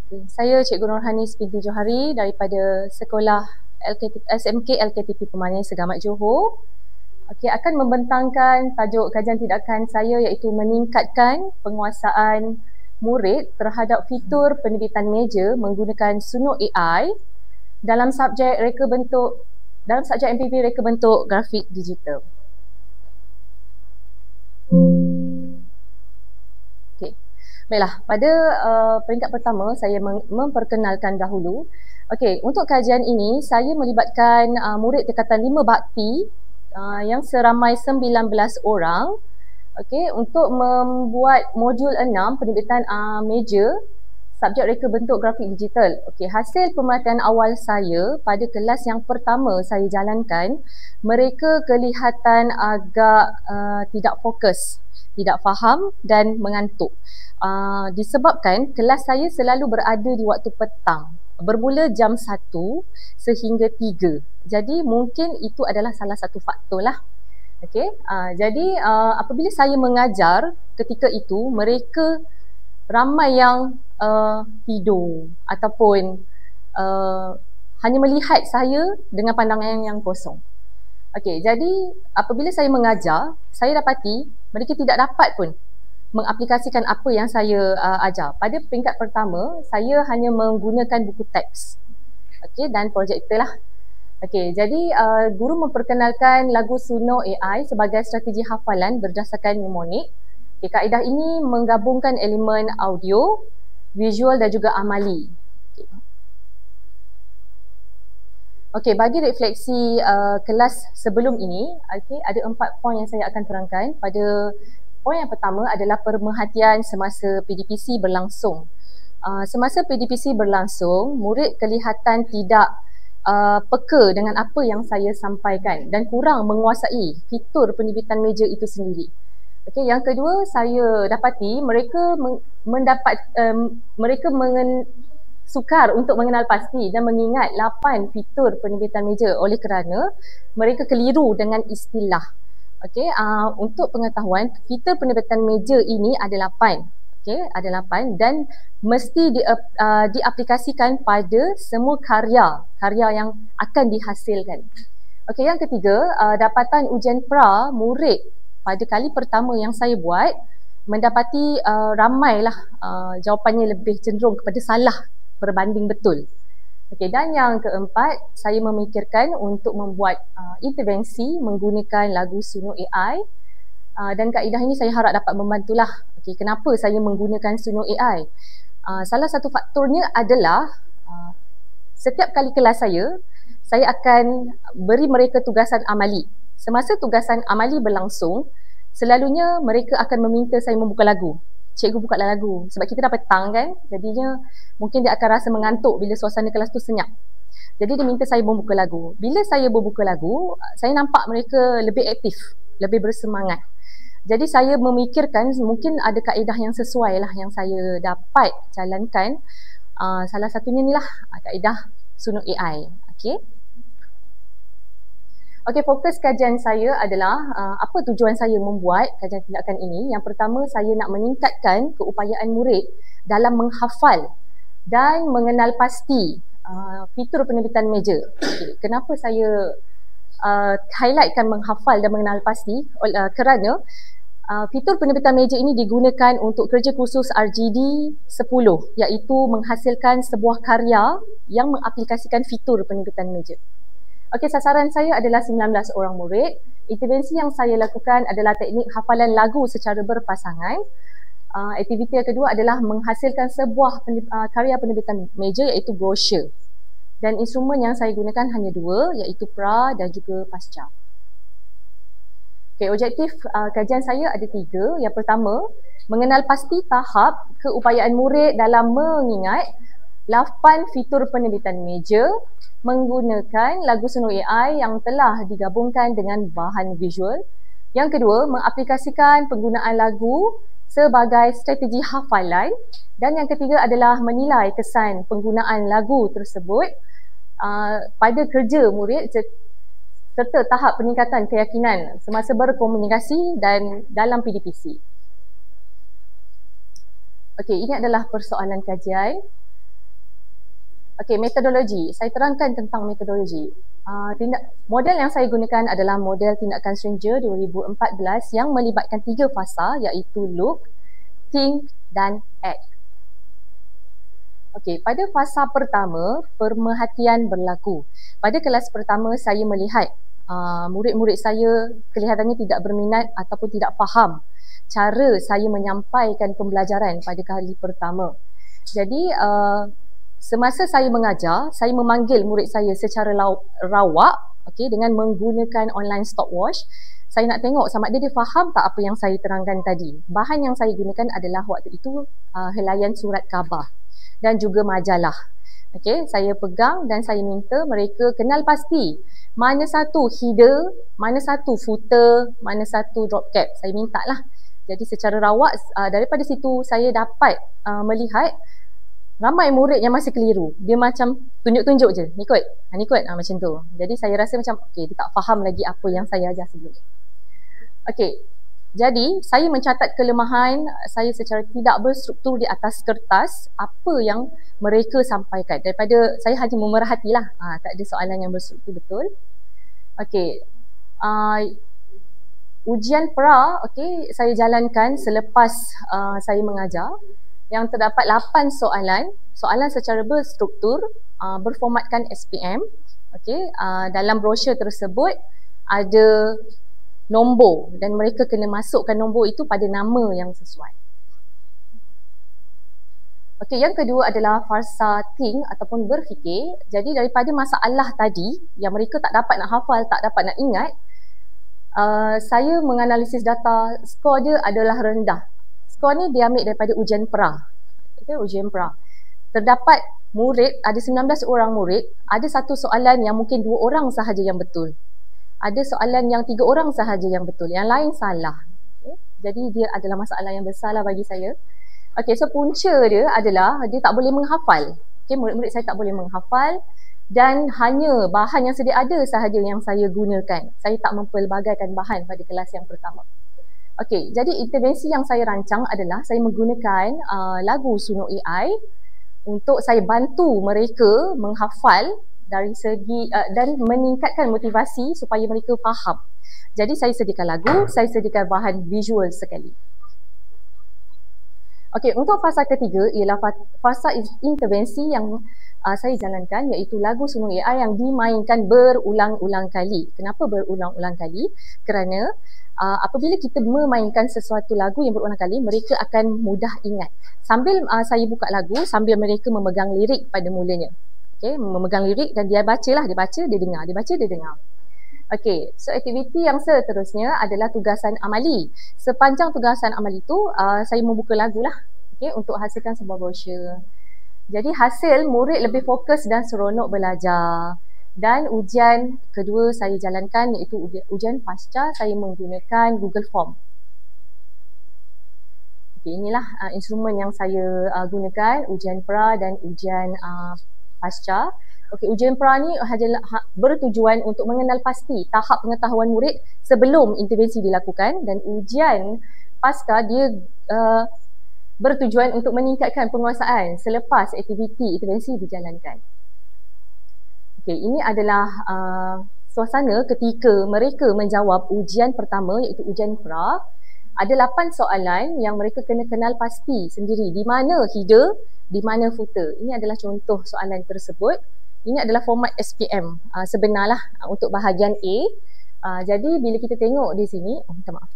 Okay. Saya Cikgu Nurhanis binti Johari daripada Sekolah SMK LKTP Pemanir Segamat Johor. Okay, akan membentangkan tajuk kajian tindakan saya iaitu meningkatkan penguasaan murid terhadap fitur penerbitan meja menggunakan Suno AI dalam subjek MPP reka bentuk grafik digital. Baiklah, pada peringkat pertama saya memperkenalkan dahulu. Okey, untuk kajian ini saya melibatkan murid tingkatan 5 bakti yang seramai 19 orang. Okey, untuk membuat modul 6 penerbitan meja subjek reka bentuk grafik digital. Okey, hasil pemerhatian awal saya pada kelas yang pertama saya jalankan, mereka kelihatan agak tidak fokus, tidak faham dan mengantuk. Disebabkan kelas saya selalu berada di waktu petang, bermula jam 1 sehingga 3. Jadi mungkin itu adalah salah satu faktor lah. Okay? Jadi apabila saya mengajar ketika itu, mereka ramai yang tidur ataupun hanya melihat saya dengan pandangan yang kosong. Okay, jadi apabila saya mengajar, saya dapati mereka tidak dapat pun mengaplikasikan apa yang saya ajar. Pada peringkat pertama, saya hanya menggunakan buku teks, okay, dan projektor lah. Okay, jadi guru memperkenalkan lagu Suno AI sebagai strategi hafalan berdasarkan mnemonik. Okay, kaedah ini menggabungkan elemen audio, visual dan juga amali. Okey, bagi refleksi kelas sebelum ini, okay, ada 4 poin yang saya akan terangkan. Pada poin yang pertama adalah pemerhatian semasa PDPC berlangsung. Semasa PDPC berlangsung, murid kelihatan tidak peka dengan apa yang saya sampaikan dan kurang menguasai fitur penerbitan meja itu sendiri. Okey, yang kedua, saya dapati mereka sukar untuk mengenal pasti dan mengingat 8 fitur penerbitan meja oleh kerana mereka keliru dengan istilah. Okey, untuk pengetahuan, fitur penerbitan meja ini ada 8. Okey, ada 8 dan mesti diaplikasikan pada semua karya yang akan dihasilkan. Okey, yang ketiga, dapatan ujian pra murid pada kali pertama yang saya buat mendapati ramailah jawapannya lebih cenderung kepada salah berbanding betul. Okey, dan yang keempat, saya memikirkan untuk membuat intervensi menggunakan lagu Suno AI dan kaedah ini saya harap dapat membantulah. Okey, kenapa saya menggunakan Suno AI? Salah satu faktornya adalah setiap kali kelas saya akan beri mereka tugasan amali. Semasa tugasan amali berlangsung, selalunya mereka akan meminta saya membuka lagu. Cikgu bukalah lagu. Sebab kita dah petang kan, jadinya mungkin dia akan rasa mengantuk bila suasana kelas tu senyap. Jadi dia minta saya membuka lagu. Bila saya membuka lagu, saya nampak mereka lebih aktif, lebih bersemangat. Jadi saya memikirkan mungkin ada kaedah yang sesuai lah yang saya dapat jalankan. Salah satunya ni lah kaedah Suno AI. Okay. Okey, fokus kajian saya adalah apa tujuan saya membuat kajian tindakan ini. Yang pertama, saya nak meningkatkan keupayaan murid dalam menghafal dan mengenal pasti fitur penerbitan meja. Okay. Kenapa saya highlightkan menghafal dan mengenal pasti? Kerana fitur penerbitan meja ini digunakan untuk kerja khusus RGD 10, iaitu menghasilkan sebuah karya yang mengaplikasikan fitur penerbitan meja. Okey, sasaran saya adalah 19 orang murid. Intervensi yang saya lakukan adalah teknik hafalan lagu secara berpasangan. Aktiviti yang kedua adalah menghasilkan sebuah karya penerbitan meja iaitu brosur. Dan instrumen yang saya gunakan hanya 2 iaitu pra dan juga pasca. Okey, objektif kajian saya ada 3. Yang pertama, mengenal pasti tahap keupayaan murid dalam mengingat 8 fitur penerbitan meja menggunakan lagu Suno AI yang telah digabungkan dengan bahan visual. Yang kedua, mengaplikasikan penggunaan lagu sebagai strategi hafalan. Dan yang ketiga adalah menilai kesan penggunaan lagu tersebut pada kerja murid serta tahap peningkatan keyakinan semasa berkomunikasi dan dalam PDPC. Okey, ini adalah persoalan kajian. Okey, metodologi. Saya terangkan tentang metodologi. Model yang saya gunakan adalah model tindakan Stringer 2014 yang melibatkan 3 fasa iaitu look, think dan act. Okey, pada fasa pertama, pemerhatian berlaku. Pada kelas pertama saya melihat murid-murid saya kelihatannya tidak berminat ataupun tidak faham cara saya menyampaikan pembelajaran pada kali pertama. Jadi semasa saya mengajar, saya memanggil murid saya secara rawak, okay, dengan menggunakan online stopwatch. Saya nak tengok sama ada dia faham tak apa yang saya terangkan tadi. Bahan yang saya gunakan adalah waktu itu helaian surat khabar dan juga majalah. Okay, saya pegang dan saya minta mereka kenal pasti mana satu header, mana satu footer, mana satu drop cap. Saya minta lah. Jadi secara rawak daripada situ saya dapat melihat ramai murid yang masih keliru. Dia macam tunjuk-tunjuk je, ni kot, macam tu. Jadi saya rasa macam okay, dia tak faham lagi apa yang saya ajar sebelum. Okay, jadi saya mencatat kelemahan saya secara tidak berstruktur di atas kertas apa yang mereka sampaikan. Daripada saya hanya memerhatilah, tak ada soalan yang berstruktur betul. Okay, ujian pra, okay, saya jalankan selepas saya mengajar. Yang terdapat 8 soalan secara berstruktur, berformatkan SPM. Okay, dalam brosur tersebut ada nombor dan mereka kena masukkan nombor itu pada nama yang sesuai. Okay, yang kedua adalah fasa think ataupun berfikir. Jadi daripada masalah tadi yang mereka tak dapat nak hafal, tak dapat nak ingat, saya menganalisis data, skor dia adalah rendah. Skor ni diambil daripada ujian pra. Okay, ujian pra. Terdapat murid, ada 19 orang murid, ada satu soalan yang mungkin 2 orang sahaja yang betul. Ada soalan yang 3 orang sahaja yang betul, yang lain salah. Okay. Jadi dia adalah masalah yang besar lah bagi saya. Okay, so punca dia adalah dia tak boleh menghafal. Okay, murid-murid saya tak boleh menghafal dan hanya bahan yang sedia ada sahaja yang saya gunakan. Saya tak mempelbagaikan bahan pada kelas yang pertama. Okey, jadi intervensi yang saya rancang adalah saya menggunakan lagu Suno AI untuk saya bantu mereka menghafal dari segi dan meningkatkan motivasi supaya mereka faham. Jadi saya sediakan lagu, saya sediakan bahan visual sekali. Okey, untuk fasa ketiga ialah fasa intervensi yang saya jalankan iaitu lagu Suno AI yang dimainkan berulang-ulang kali. Kenapa berulang-ulang kali? Kerana apabila kita memainkan sesuatu lagu yang berulang kali, mereka akan mudah ingat. Sambil saya buka lagu, sambil mereka memegang lirik pada mulanya. Okay, memegang lirik dan dia bacalah, dia baca, dia dengar, dia baca, dia dengar. Okay, so aktiviti yang seterusnya adalah tugasan amali. Sepanjang tugasan amali itu, saya membuka lagu lah, okay, untuk hasilkan sebuah brosur. Jadi hasil murid lebih fokus dan seronok belajar. Dan ujian kedua saya jalankan iaitu ujian pasca, saya menggunakan Google Form. Okay, inilah instrumen yang saya gunakan, ujian pra dan ujian pasca. Okay, ujian pra ni bertujuan untuk mengenal pasti tahap pengetahuan murid sebelum intervensi dilakukan, dan ujian pasca dia bertujuan untuk meningkatkan penguasaan selepas aktiviti intervensi dijalankan. Okay, ini adalah suasana ketika mereka menjawab ujian pertama iaitu ujian pra. Ada 8 soalan yang mereka kena kenal pasti sendiri di mana header, di mana footer. Ini adalah contoh soalan tersebut. Ini adalah format SPM sebenarlah untuk bahagian A. Jadi bila kita tengok di sini, minta maaf.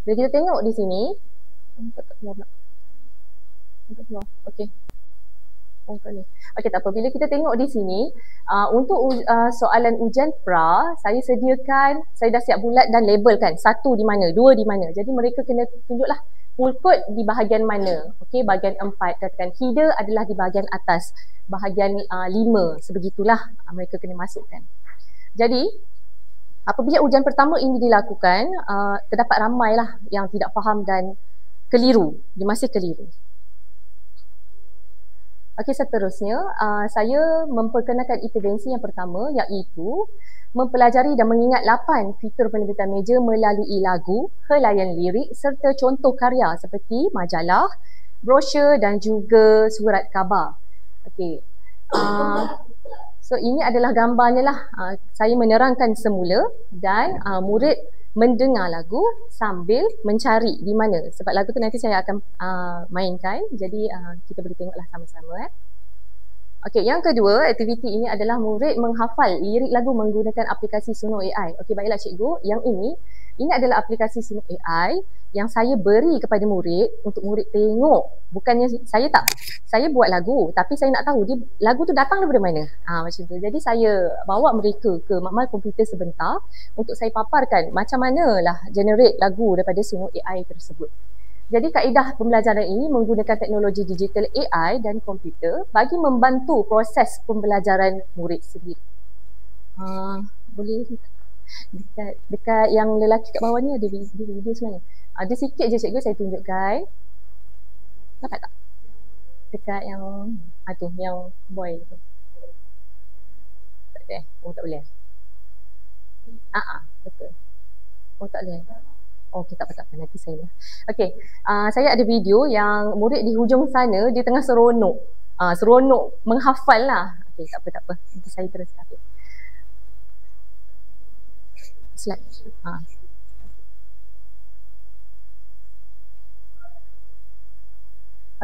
Bila kita tengok di sini, okey. Okey, tak apa. Bila kita tengok di sini, untuk soalan ujian pra, saya sediakan, saya dah siap bulat dan labelkan 1 di mana, 2 di mana. Jadi mereka kena tunjuklah full code di bahagian mana. Okey, bahagian 4, katakan header adalah di bahagian atas, bahagian 5, sebegitulah mereka kena masukkan. Jadi, apabila ujian pertama ini dilakukan, terdapat ramailah yang tidak faham dan keliru, dia masih keliru. Okey, seterusnya saya memperkenalkan intervensi yang pertama iaitu mempelajari dan mengingat 8 fitur penerbitan meja melalui lagu, helaian lirik serta contoh karya seperti majalah, brosur dan juga surat khabar. Okey, So ini adalah gambarnya lah. Saya menerangkan semula dan murid mendengar lagu sambil mencari di mana. Sebab lagu tu nanti saya akan mainkan. Jadi kita boleh tengoklah sama-sama. Okey, yang kedua aktiviti ini adalah murid menghafal lirik lagu menggunakan aplikasi Suno AI. Okey, baiklah cikgu. Yang ini adalah aplikasi Suno AI yang saya beri kepada murid untuk murid tengok. Bukannya saya buat lagu, tapi saya nak tahu lagu tu datang daripada mana. Macam tu. Jadi saya bawa mereka ke makmal komputer sebentar untuk saya paparkan macam manalah generate lagu daripada Suno AI tersebut. Jadi kaedah pembelajaran ini menggunakan teknologi digital AI dan komputer bagi membantu proses pembelajaran murid sendiri. Boleh dekat yang lelaki kat bawah ni ada video sebenarnya. Ada sikit je cikgu saya tunjukkan. Dapat tak? Dekat yang yang boy tu. Tak ada. Oh tak boleh. Betul. Oh tak boleh. Okey, tak apa. Nanti saya lah. Okey, saya ada video yang murid di hujung sana dia tengah seronok. Seronok menghafal lah. Okey, tak apa. Nanti saya teruskan. Slide.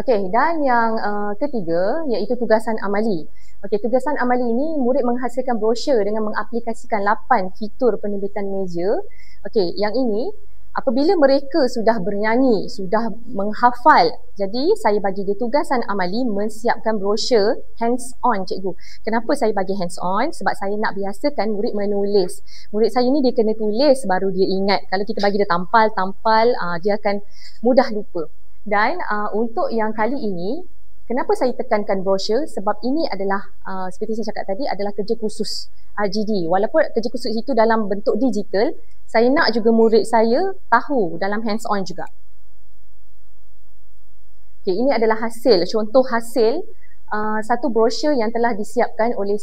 Okey, dan yang ketiga iaitu tugasan amali. Okey, tugasan amali ini murid menghasilkan brosur dengan mengaplikasikan 8 fitur penerbitan meja. Okey, yang ini apabila mereka sudah bernyanyi, sudah menghafal, jadi saya bagi dia tugasan amali mensiapkan brosur hands on cikgu. Kenapa saya bagi hands on? Sebab saya nak biasakan murid menulis. Murid saya ni dia kena tulis baru dia ingat. Kalau kita bagi dia tampal, dia akan mudah lupa. Dan untuk yang kali ini, kenapa saya tekankan brosur? Sebab ini adalah seperti saya cakap tadi adalah kerja khusus RGD. Walaupun kerja khusus itu dalam bentuk digital, saya nak juga murid saya tahu dalam hands on juga. Okay, ini adalah contoh hasil satu brosur yang telah disiapkan oleh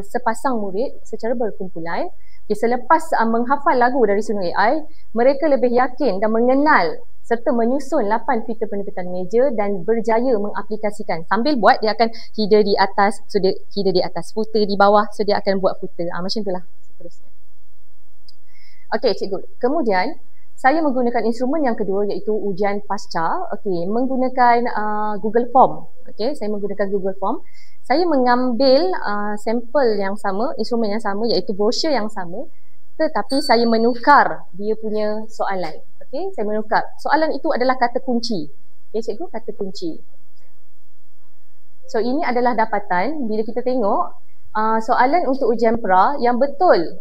sepasang murid secara berkumpulan. Okay, selepas menghafal lagu dari Suno AI, mereka lebih yakin dan mengenal serta menyusun 8 fitur penerbitan meja dan berjaya mengaplikasikan. Sambil buat, dia akan header di atas, so dia header di atas, footer di bawah, so dia akan buat footer. Macam itulah seterusnya. Okey cikgu, kemudian saya menggunakan instrumen yang kedua iaitu ujian pasca. Okey, menggunakan Google Form. Okey, saya menggunakan Google Form. Saya mengambil sampel yang sama, instrumen yang sama iaitu brosur yang sama, tetapi saya menukar dia punya soalan. Okey, saya menukar. Soalan itu adalah kata kunci. Okey cikgu, kata kunci. So ini adalah dapatan bila kita tengok soalan untuk ujian pra yang betul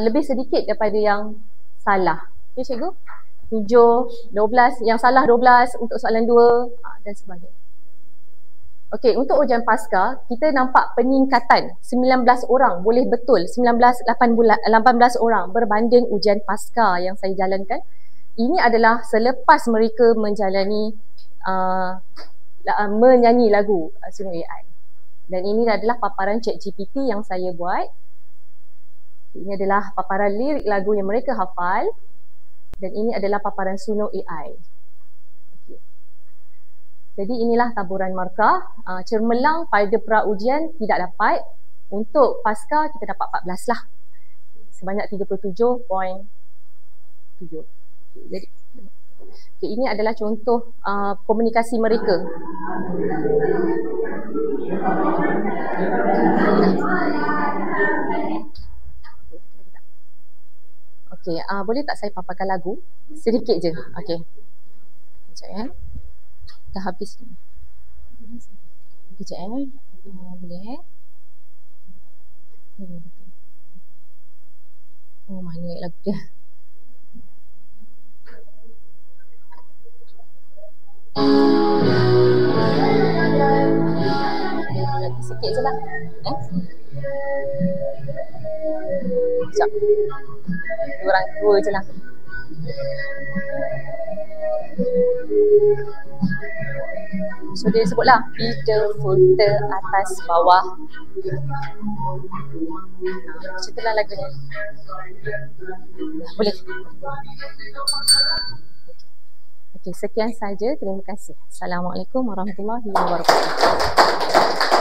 lebih sedikit daripada yang salah. Okey cikgu, 7, 12, yang salah 12 untuk soalan 2 dan sebagainya. Okey, untuk ujian pasca kita nampak peningkatan 19 orang boleh betul, 18 orang berbanding ujian pasca yang saya jalankan. Ini adalah selepas mereka menjalani menyanyi lagu Suno AI. Dan ini adalah paparan ChatGPT yang saya buat. Ini adalah paparan lirik lagu yang mereka hafal. Dan ini adalah paparan Suno AI. Okay. Jadi inilah taburan markah. Cermelang pada pra-ujian tidak dapat. Untuk pasca kita dapat 14 lah. Sebanyak 37.7. Jadi, ini adalah contoh komunikasi mereka. Okey, boleh tak saya paparkan lagu? Sedikit je. Okey. Sekejap ya. Dah habis. Sekejap ya. Boleh Oh, mana lagu dia? Sikit je lah. Sekejap. Dua je lah. So dia sebutlah feeder, footer, atas, bawah. Macam itulah lagunya. Boleh. Okey, sekian saja. Terima kasih. Assalamualaikum warahmatullahi wabarakatuh.